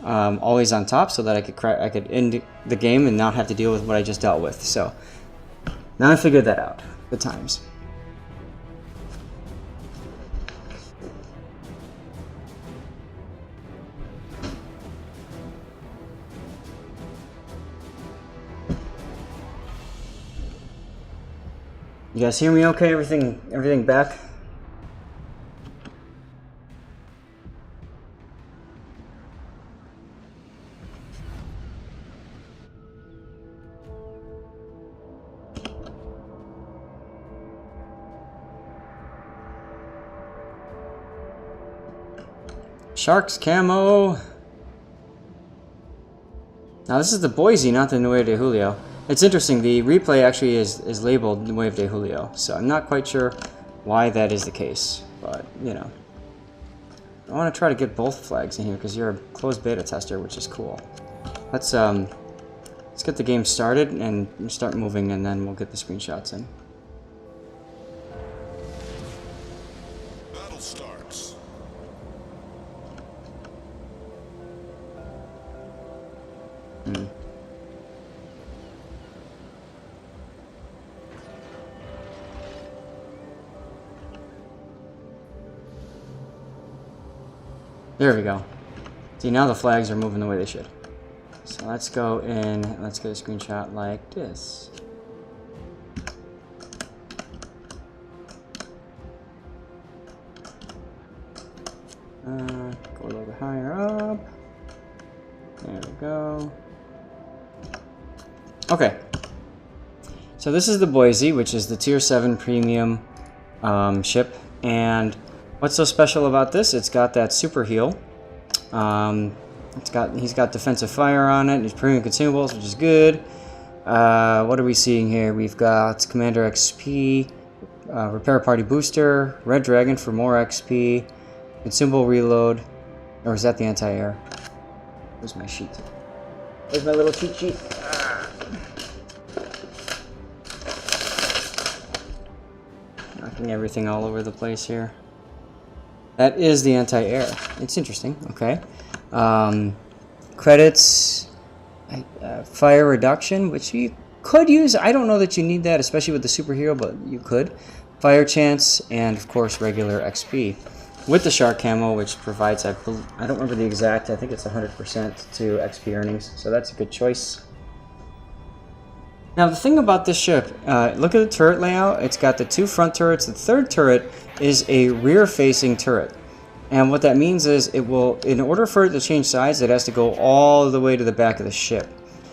always on top, so that I could end the game and not have to deal with what I just dealt with. So now I figured that out. Good times. You guys hear me okay? Everything back? Sharks camo. Now this is the Boise, not the Nueve de Julio. It's interesting, the replay actually is labeled Nueve de Julio, so I'm not quite sure why that is the case, but, you know. I want to try to get both flags in here, because you're a closed beta tester, which is cool. Let's get the game started, and start moving, and then we'll get the screenshots in. Battle starts. There we go. See, now the flags are moving the way they should. So let's go in, let's get a screenshot like this. Go a little bit higher up. There we go. Okay. So this is the Boise, which is the Tier 7 premium ship. And what's so special about this? It's got that super heal. He's got defensive fire on it. He's premium consumables, which is good. What are we seeing here? We've got Commander XP, Repair Party Booster, Red Dragon for more XP, consumable reload, or is that the anti-air? Where's my sheet? Where's my little cheat sheet? Knocking everything all over the place here. That is the anti-air. It's interesting. Okay. Credits, fire reduction, which you could use. I don't know that you need that, especially with the superhero, but you could. Fire chance, and of course regular XP. With the shark camo, which provides, I don't remember the exact, I think it's 100% to XP earnings, so that's a good choice. Now the thing about this ship, look at the turret layout. It's got the two front turrets. The third turret is a rear-facing turret. And what that means is it will, in order for it to change sides, it has to go all the way to the back of the ship.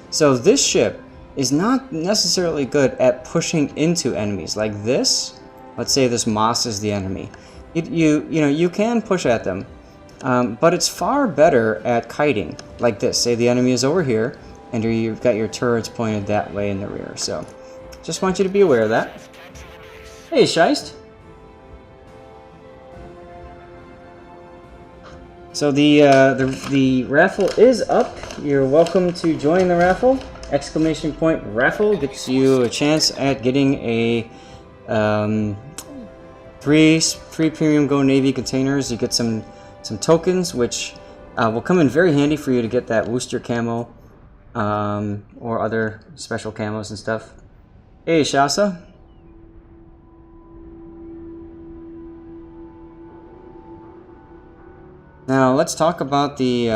So this ship is not necessarily good at pushing into enemies. Like this, let's say this Moss is the enemy. You can push at them, but it's far better at kiting. Like this, say the enemy is over here, and you've got your turrets pointed that way in the rear. So, just want you to be aware of that. Hey, Scheist. So the raffle is up. You're welcome to join the raffle. Exclamation point raffle gets you a chance at getting a three premium Go Navy containers. You get some tokens, which will come in very handy for you to get that Wooster camo or other special camos and stuff. Hey, Shasa. Now let's talk about the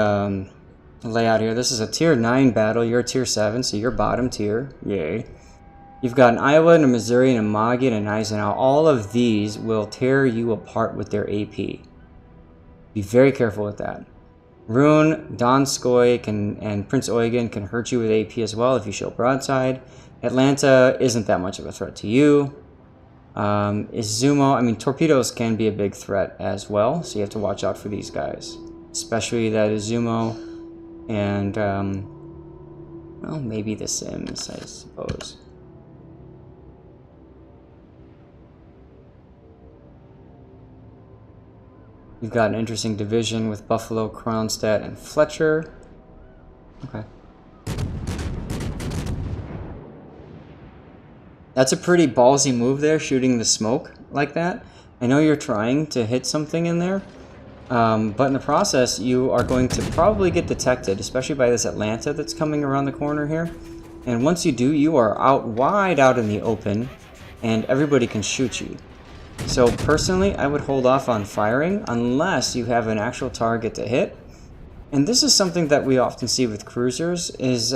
layout here. This is a tier 9 battle. You're a tier 7, so you're bottom tier. Yay. You've got an Iowa and a Missouri and a Moggy and an Eisenhower. All of these will tear you apart with their AP. Be very careful with that. Rune, Donskoy, and Prince Eugen can hurt you with AP as well if you show broadside. Atlanta isn't that much of a threat to you. Izumo, I mean, torpedoes can be a big threat as well, so you have to watch out for these guys. Especially that Izumo and, well, maybe the Sims, I suppose. You've got an interesting division with Buffalo, Kronstadt, and Fletcher. Okay. That's a pretty ballsy move there, shooting the smoke like that. I know you're trying to hit something in there, But in the process, you are going to probably get detected, especially by this Atlanta that's coming around the corner here. And once you do, you are wide out in the open, and everybody can shoot you. So personally, I would hold off on firing unless you have an actual target to hit. And this is something that we often see with cruisers, is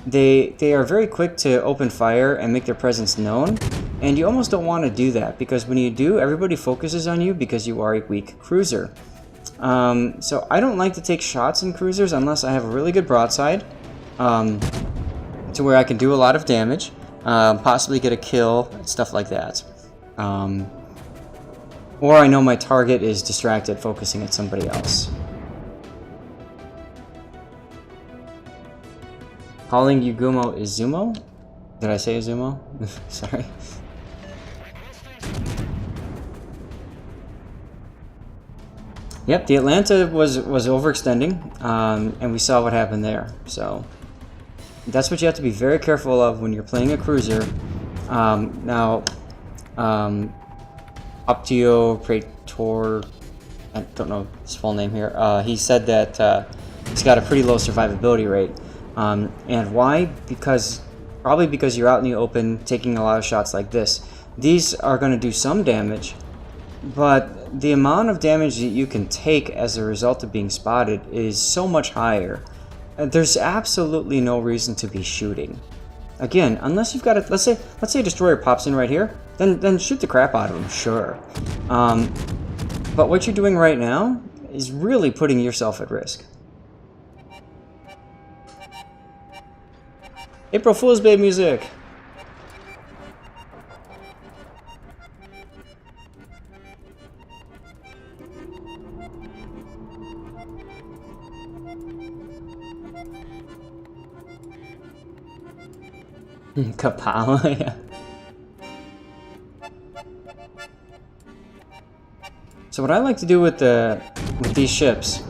they are very quick to open fire and make their presence known. And you almost don't want to do that, because when you do, everybody focuses on you because you are a weak cruiser. So I don't like to take shots in cruisers unless I have a really good broadside, to where I can do a lot of damage, possibly get a kill, stuff like that. Or I know my target is distracted, focusing at somebody else. Calling Yugumo Izumo? Did I say Izumo? Sorry. Yep, the Atlanta was overextending, and we saw what happened there. So that's what you have to be very careful of when you're playing a cruiser. Now, Optio Praetor, I don't know his full name here. He said that he's got a pretty low survivability rate, and why? Probably because you're out in the open taking a lot of shots like this. These are going to do some damage, but the amount of damage that you can take as a result of being spotted is so much higher. There's absolutely no reason to be shooting. Again, unless you've got a, let's say a destroyer pops in right here, then shoot the crap out of him, sure. But what you're doing right now is really putting yourself at risk. April Fool's Day music. Kapala, yeah. So what I like to do with these ships,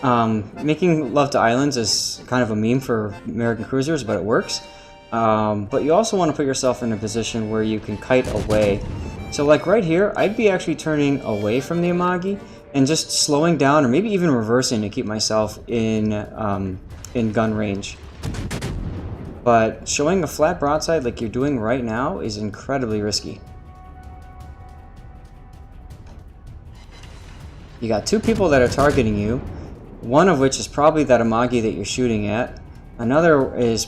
making love to islands is kind of a meme for American cruisers, but it works. But you also want to put yourself in a position where you can kite away. So like right here, I'd be actually turning away from the Amagi and just slowing down, or maybe even reversing to keep myself in gun range. But showing a flat broadside like you're doing right now is incredibly risky. You got two people that are targeting you, one of which is probably that Amagi that you're shooting at. Another is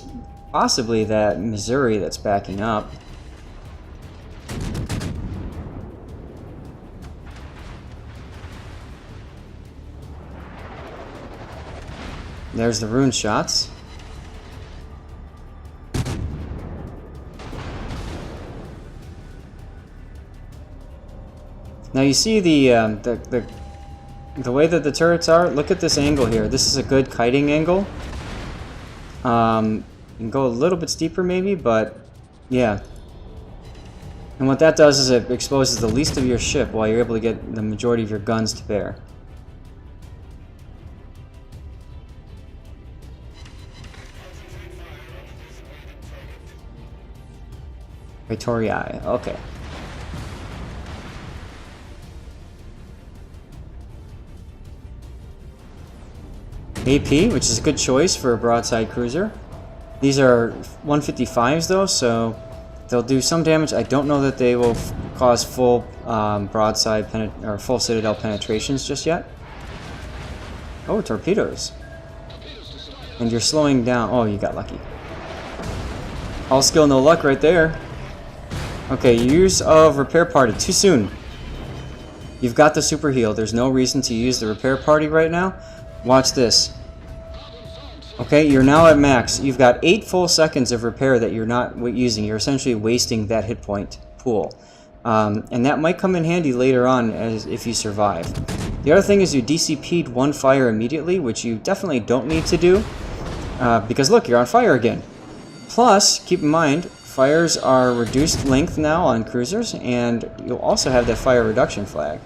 possibly that Missouri that's backing up. There's the rune shots. Now you see the way that the turrets are. Look at this angle here. This is a good kiting angle. You can go a little bit steeper maybe, but yeah. And what that does is it exposes the least of your ship while you're able to get the majority of your guns to bear. Praetorii, okay. AP, which is a good choice for a broadside cruiser. These are 155s though, so they'll do some damage. I don't know that they will cause full broadside or full citadel penetrations just yet. Oh, torpedoes. And you're slowing down. Oh, you got lucky. All skill, no luck right there. Okay, use of repair party. Too soon. You've got the super heal. There's no reason to use the repair party right now. Watch this. Okay, you're now at max. You've got 8 full seconds of repair that you're not using. You're essentially wasting that hit point pool. And that might come in handy later on if you survive. The other thing is you DCP'd 1 fire immediately, which you definitely don't need to do. Because look, you're on fire again. Plus, keep in mind, fires are reduced length now on cruisers, and you'll also have that fire reduction flag.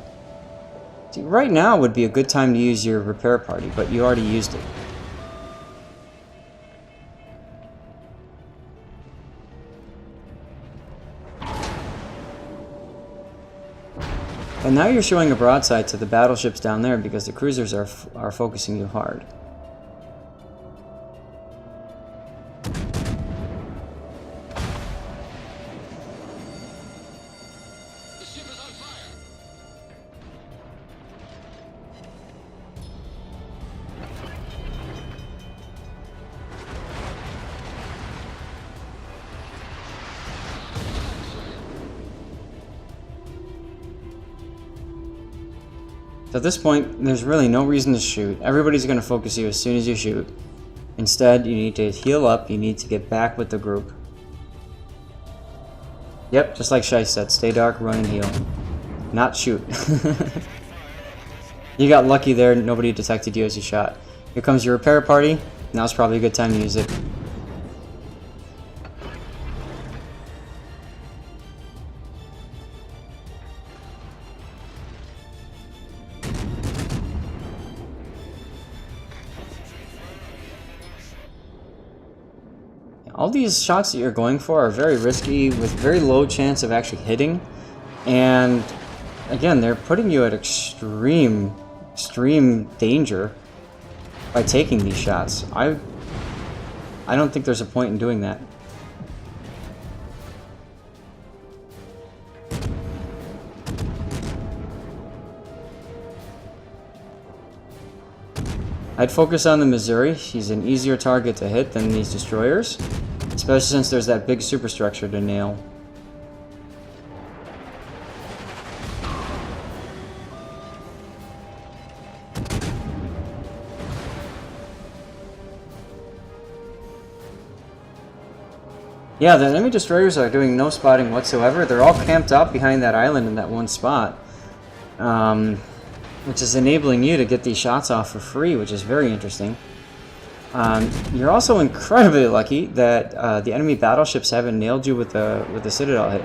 See, right now would be a good time to use your repair party, but you already used it. And now you're showing a broadside to the battleships down there because the cruisers are focusing you hard. So at this point, there's really no reason to shoot. Everybody's going to focus you as soon as you shoot. Instead, you need to heal up. You need to get back with the group. Yep, just like Shai said, stay dark, run and heal. Not shoot. You got lucky there, nobody detected you as you shot. Here comes your repair party. Now's probably a good time to use it. All these shots that you're going for are very risky with very low chance of actually hitting, and again, they're putting you at extreme danger by taking these shots. I don't think there's a point in doing that. I'd focus on the Missouri. She's an easier target to hit than these destroyers, especially since there's that big superstructure to nail. Yeah, the enemy destroyers are doing no spotting whatsoever. They're all camped out behind that island in that one spot. Which is enabling you to get these shots off for free, which is very interesting. You're also incredibly lucky that the enemy battleships haven't nailed you with the Citadel hit.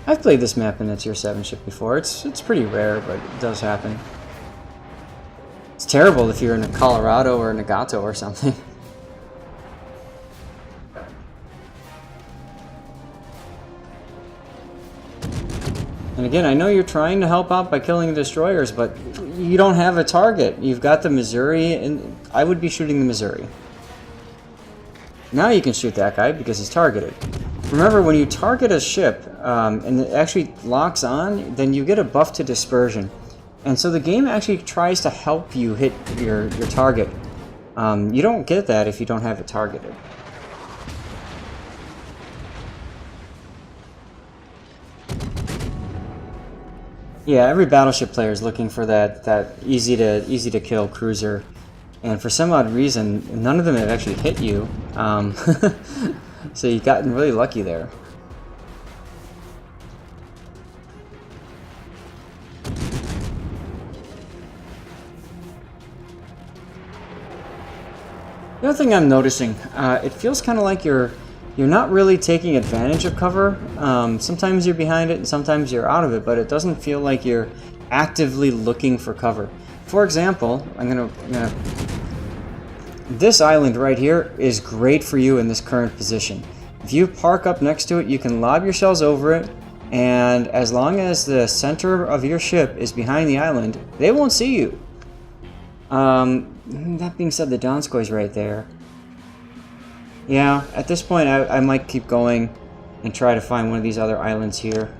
I've played this map in a Tier 7 ship before. It's pretty rare, but it does happen. It's terrible if you're in a Colorado or a Nagato or something. And again, I know you're trying to help out by killing the destroyers, but you don't have a target. You've got the Missouri, and I would be shooting the Missouri. Now you can shoot that guy because he's targeted. Remember, when you target a ship and it actually locks on, then you get a buff to dispersion. And so the game actually tries to help you hit your target. You don't get that if you don't have it targeted. Yeah, every battleship player is looking for that easy to kill cruiser, and for some odd reason, none of them have actually hit you. So you've gotten really lucky there. The other thing I'm noticing, it feels kind of like you're not really taking advantage of cover. Sometimes you're behind it and sometimes you're out of it, but it doesn't feel like you're actively looking for cover. For example, this island right here is great for you in this current position. If you park up next to it, you can lob your shells over it, and as long as the center of your ship is behind the island, they won't see you. That being said, the Donskoy's right there. Yeah, at this point I might keep going and try to find one of these other islands here.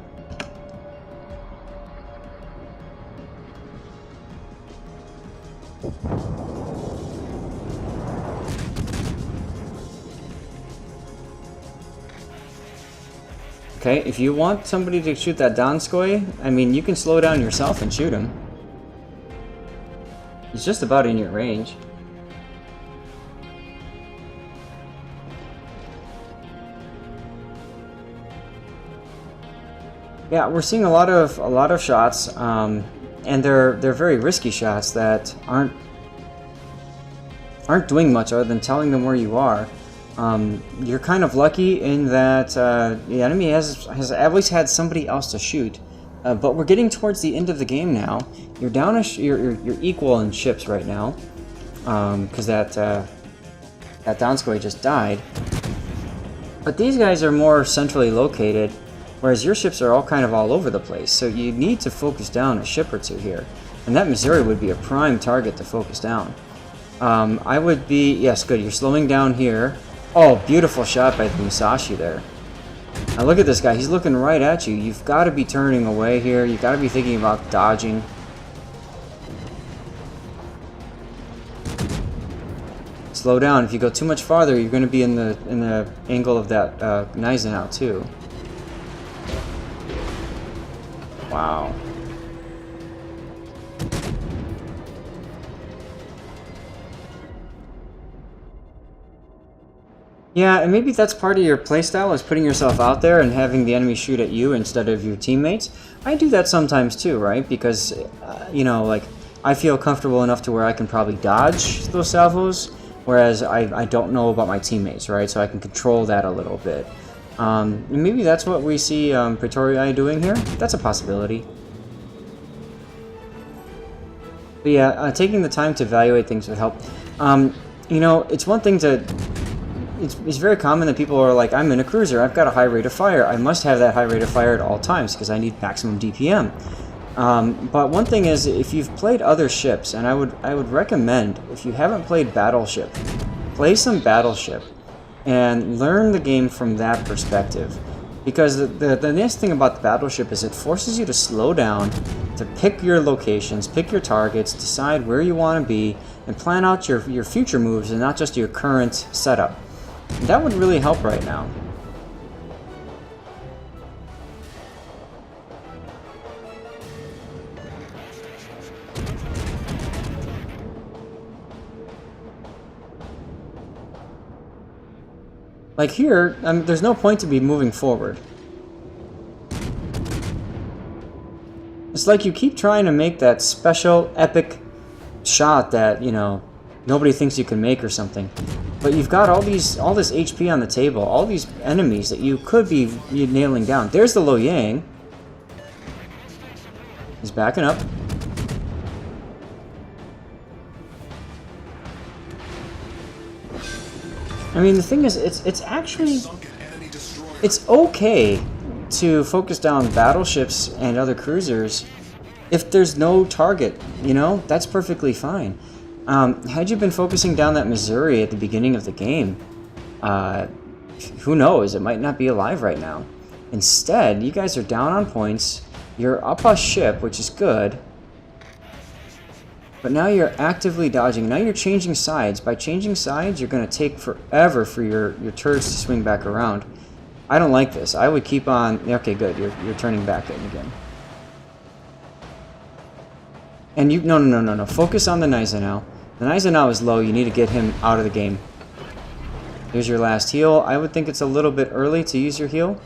Okay, if you want somebody to shoot that Donskoy, I mean, you can slow down yourself and shoot him. He's just about in your range. Yeah, we're seeing a lot of shots, and they're very risky shots that aren't doing much other than telling them where you are. You're kind of lucky in that the enemy has at least had somebody else to shoot, but we're getting towards the end of the game now. You're down you're equal in ships right now, because that Donskoy just died. But these guys are more centrally located, whereas your ships are all kind of all over the place. So you need to focus down a ship or two here. And that Missouri would be a prime target to focus down. I would be... Yes, good. You're slowing down here. Oh, beautiful shot by the Musashi there. Now look at this guy. He's looking right at you. You've got to be turning away here. You've got to be thinking about dodging. Slow down. If you go too much farther, you're going to be in the angle of that Gneisenau too. Wow. Yeah, and maybe that's part of your playstyle, is putting yourself out there and having the enemy shoot at you instead of your teammates. I do that sometimes too, right? Because, you know, like, I feel comfortable enough to where I can probably dodge those salvos, whereas I don't know about my teammates, right? So I can control that a little bit. And maybe that's what we see Praetorii doing here. That's a possibility. But yeah, taking the time to evaluate things would help. You know, it's one thing to... It's very common that people are like, I'm in a cruiser, I've got a high rate of fire. I must have that high rate of fire at all times because I need maximum DPM. But one thing is, if you've played other ships, and I would recommend, if you haven't played Battleship, play some Battleship and learn the game from that perspective. Because the nice thing about the Battleship is it forces you to slow down, to pick your locations, pick your targets, decide where you want to be, and plan out your future moves and not just your current setup. That would really help right now. Like here, there's no point to be moving forward. It's like you keep trying to make that special, epic shot that, you know, nobody thinks you can make or something. But you've got all this HP on the table, all these enemies that you could be nailing down. There's the Lo Yang. He's backing up. I mean, the thing is, it's actually... It's okay to focus down battleships and other cruisers if there's no target, you know? That's perfectly fine. Had you been focusing down that Missouri at the beginning of the game, who knows, it might not be alive right now. Instead, you guys are down on points, you're up a ship, which is good, but now you're actively dodging, now you're changing sides. By changing sides, you're going to take forever for your turrets to swing back around. I don't like this. I would keep on... Okay, good, you're turning back in again. And you... No. Focus on the Gneisenau. The Gneisenau is low. You need to get him out of the game. Here's your last heal. I would think it's a little bit early to use your heal.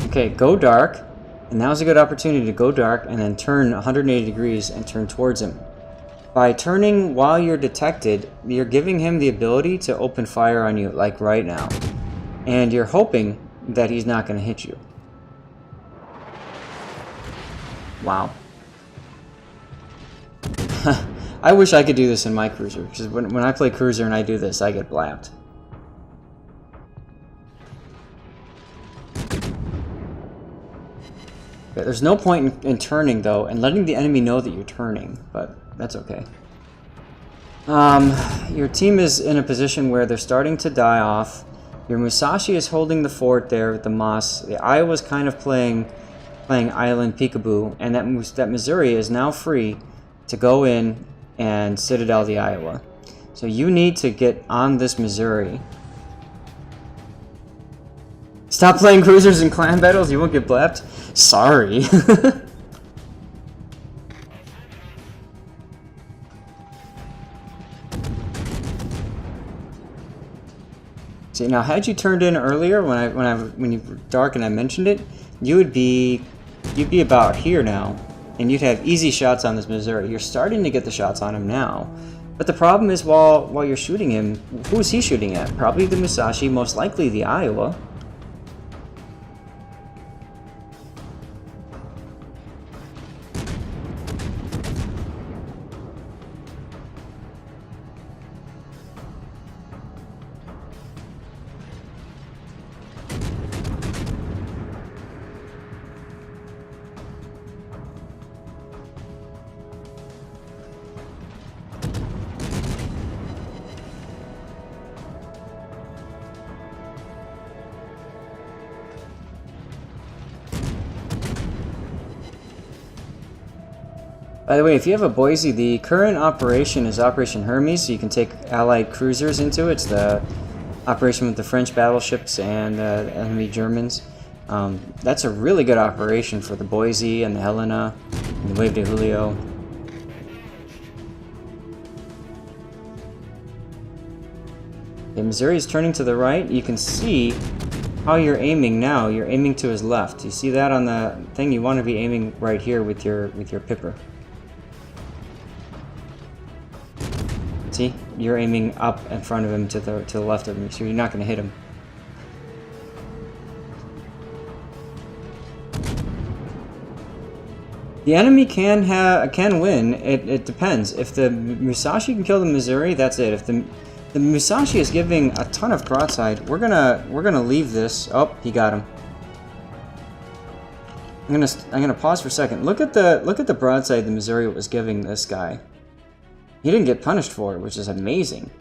Okay, go dark. And now's a good opportunity to go dark and then turn 180 degrees and turn towards him. By turning while you're detected, you're giving him the ability to open fire on you, like right now. And you're hoping that he's not going to hit you. Wow. I wish I could do this in my cruiser, because when I play cruiser and I do this, I get blapped. Okay, there's no point in turning, though, and letting the enemy know that you're turning, but that's okay. Your team is in a position where they're starting to die off. Your Musashi is holding the fort there with the Moss. The Iowa's kind of playing island peekaboo, and that Missouri is now free to go in and citadel the Iowa. So you need to get on this Missouri. Stop playing cruisers in clan battles, you won't get blapped? Sorry. See, now had you turned in earlier when you were dark and I mentioned it, you'd be about here now, and you'd have easy shots on this Missouri. You're starting to get the shots on him now. But the problem is while you're shooting him, who is he shooting at? Probably the Musashi, most likely the Iowa. By the way, if you have a Boise, the current operation is Operation Hermes, so you can take Allied cruisers into it. It's the operation with the French battleships and enemy Germans. That's a really good operation for the Boise and the Helena and the Wave de Julio. Okay, Missouri is turning to the right. You can see how you're aiming now. You're aiming to his left. You see that on the thing? You want to be aiming right here with your pipper. See? You're aiming up in front of him to the left of him, so you're not going to hit him. The enemy can win. It depends. If the Musashi can kill the Missouri, that's it. If the Musashi is giving a ton of broadside, we're gonna leave this. Oh, he got him. I'm gonna pause for a second. Look at the broadside the Missouri was giving this guy. He didn't get punished for it, which is amazing.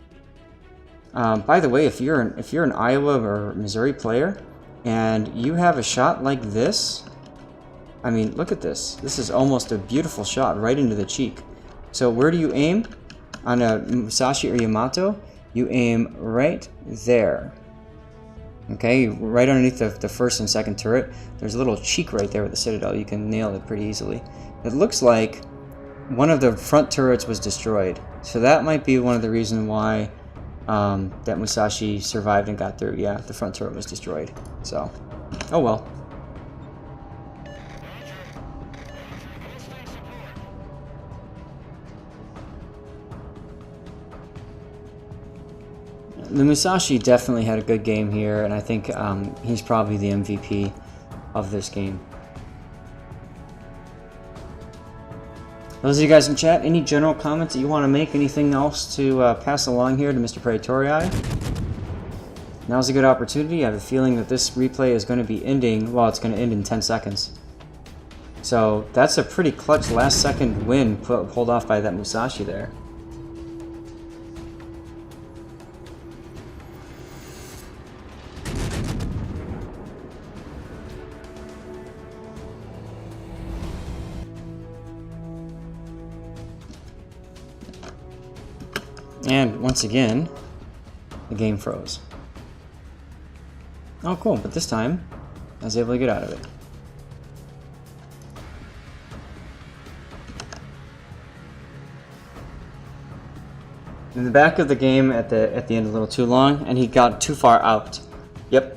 By the way, if you're an Iowa or Missouri player and you have a shot like this, I mean, look at this. This is almost a beautiful shot right into the cheek. So where do you aim on a Musashi or Yamato? You aim right there. Okay, right underneath the first and second turret. There's a little cheek right there with the Citadel. You can nail it pretty easily. It looks like one of the front turrets was destroyed. So that might be one of the reasons why that Musashi survived and got through. Yeah, the front turret was destroyed. So, oh well. The Musashi definitely had a good game here, and I think he's probably the MVP of this game. Those of you guys in chat, any general comments that you want to make? Anything else to pass along here to Mr. Praetorii? Now's a good opportunity. I have a feeling that this replay is going to be ending, well, it's going to end in 10 seconds. So that's a pretty clutch last second win pulled off by that Musashi there. And once again, the game froze. Oh cool, but this time I was able to get out of it. In the back of the game at the end a little too long, and he got too far out. Yep.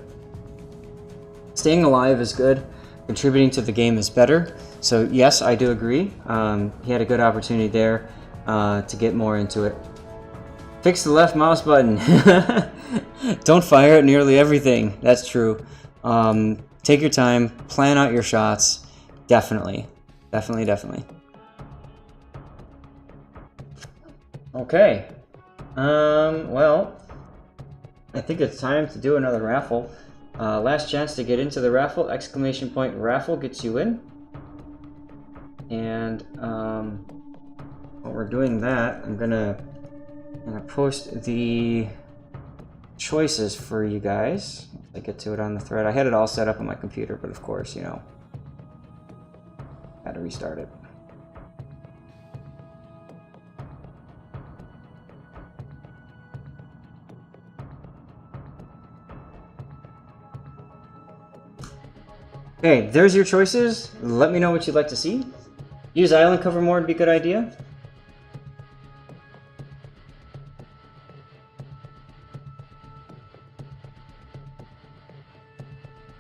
Staying alive is good. Contributing to the game is better. So yes, I do agree. He had a good opportunity there to get more into it. Fix the left mouse button. Don't fire at nearly everything. That's true. Take your time. Plan out your shots. Definitely. Definitely. Okay. Well, I think it's time to do another raffle. Last chance to get into the raffle. Exclamation point raffle gets you in. And while we're doing that, I'm gonna post the choices for you guys. I get to it on the thread. I had it all set up on my computer, but of course, you know, had to restart it. Okay, there's your choices. Let me know what you'd like to see. Use island cover more would be a good idea.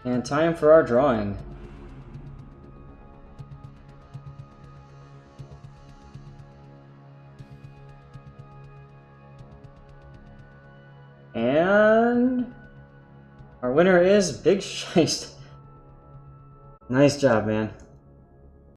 And time for our drawing. And our winner is Big Scheist. Nice job, man.